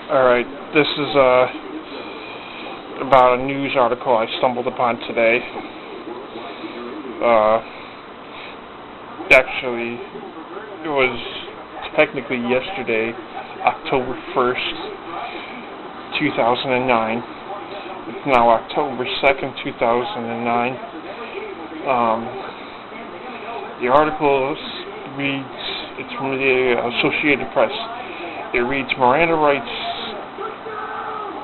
Alright, this is about a news article I stumbled upon today. Actually, it was technically yesterday, October 1st, 2009. It's now October 2nd, 2009. The article reads, it's from the Associated Press. It reads, Miranda Rights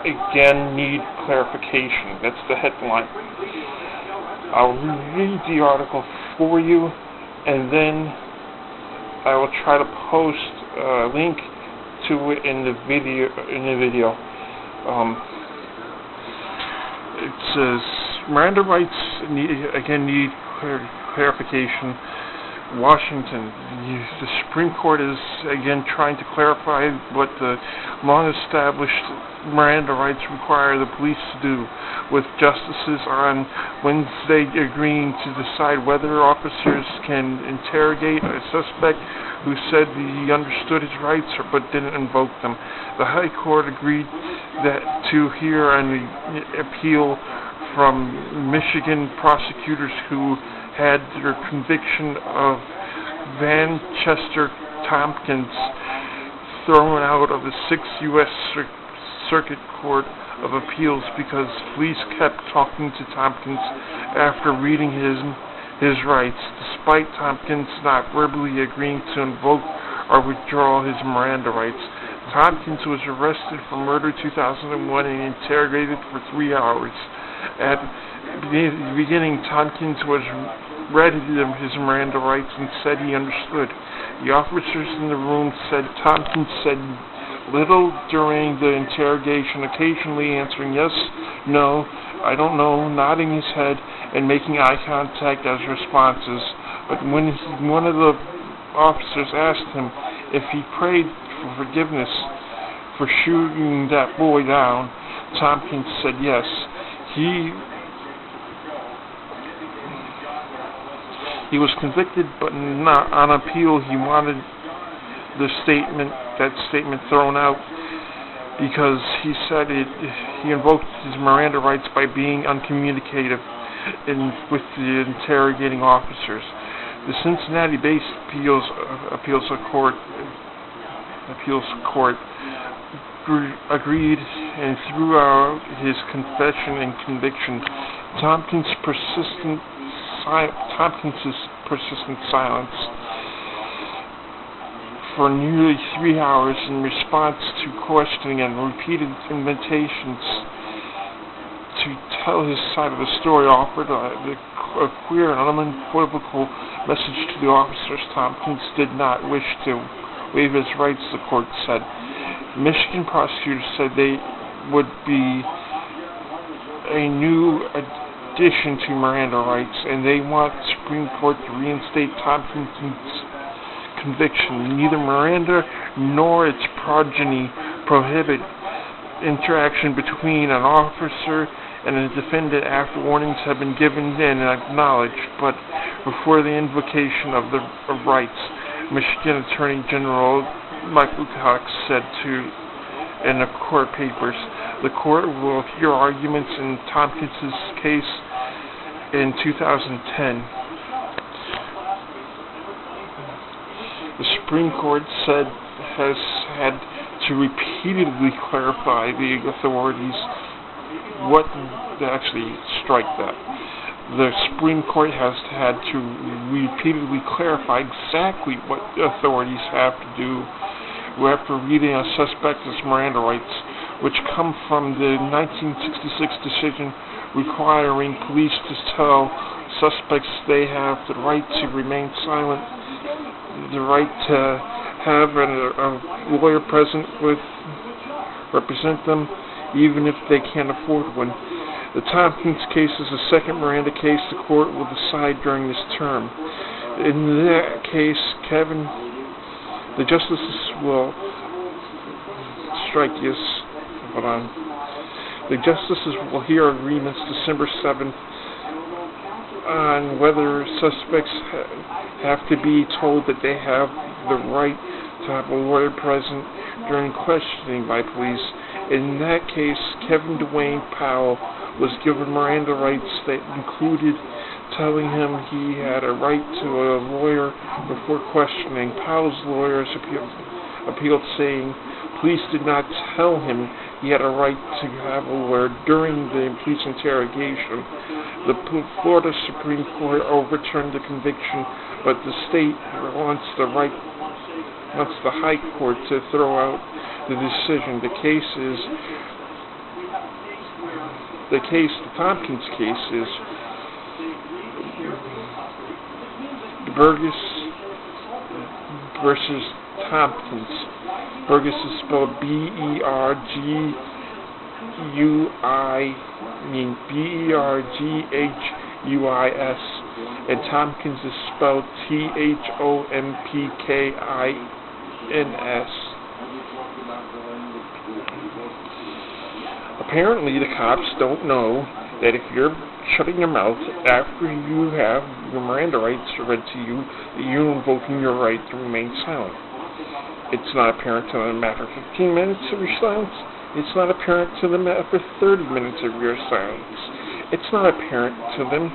again need clarification. That's the headline. I'll read the article for you, and then I will try to post a link to it in the video. It says Miranda Rights need clarification. Washington, the Supreme Court is again trying to clarify what the long-established Miranda rights require the police to do, with justices on Wednesday agreeing to decide whether officers can interrogate a suspect who said he understood his rights but didn't invoke them. The High Court agreed to hear an appeal from Michigan prosecutors who had their conviction of Manchester Tompkins thrown out of the 6th U.S. Circuit Court of Appeals because police kept talking to Tompkins after reading his rights, despite Tompkins not verbally agreeing to invoke or withdraw his Miranda rights. Tompkins was arrested for murder 2001 and interrogated for 3 hours. At the beginning, Tompkins was read his Miranda rights and said he understood. The officers in the room said Tompkins said little during the interrogation, occasionally answering yes, no, I don't know, nodding his head and making eye contact as responses. But when one of the officers asked him if he prayed for forgiveness for shooting that boy down, Tompkins said yes. He was convicted, but not on appeal. He wanted that statement thrown out because he said he invoked his Miranda rights by being uncommunicative with the interrogating officers. The Cincinnati-based appeals court agreed and threw out his confession and conviction. Tompkins' persistent silence for nearly 3 hours in response to questioning and repeated invitations to tell his side of the story offered a clear and unequivocal message to the officers. Tompkins did not wish to waive his rights, the court said. Michigan prosecutors said they would be a new addition to Miranda rights, and they want the Supreme Court to reinstate Tompkins' conviction. Neither Miranda nor its progeny prohibit interaction between an officer and a defendant after warnings have been given and acknowledged, but before the invocation of rights. Michigan Attorney General Michael Cox said in the court papers, the court will hear arguments in Tompkins' case in 2010. The Supreme Court has had to repeatedly clarify the authorities strike that. The Supreme Court has had to repeatedly clarify exactly what the authorities have to do after reading a suspect's Miranda rights, which come from the 1966 decision requiring police to tell suspects they have the right to remain silent, the right to have a lawyer present represent them, even if they can't afford one. The Tompkins case is the second Miranda case the court will decide during this term. In that case, the justices will strike yes. Hold on. The justices will hear agreements December 7th on whether suspects have to be told that they have the right to have a lawyer present during questioning by police. In that case, Kevin Dwayne Powell was given Miranda rights that included telling him he had a right to a lawyer before questioning. Powell's lawyers appealed, saying police did not tell him he had a right to have a lawyer during the police interrogation. The Florida Supreme Court overturned the conviction, but the state wants the High Court to throw out the decision. The Tompkins case is Burgess versus Tompkins. Burgess is spelled B-E-R-G-H-U-I-S, and Tompkins is spelled T-H-O-M-P-K-I-N-S. Apparently, the cops don't know that if you're shutting your mouth after you have your Miranda rights read to you, that you're invoking your right to remain silent. It's not apparent to them after 15 minutes of your silence. It's not apparent to them after 30 minutes of your silence. It's not apparent to them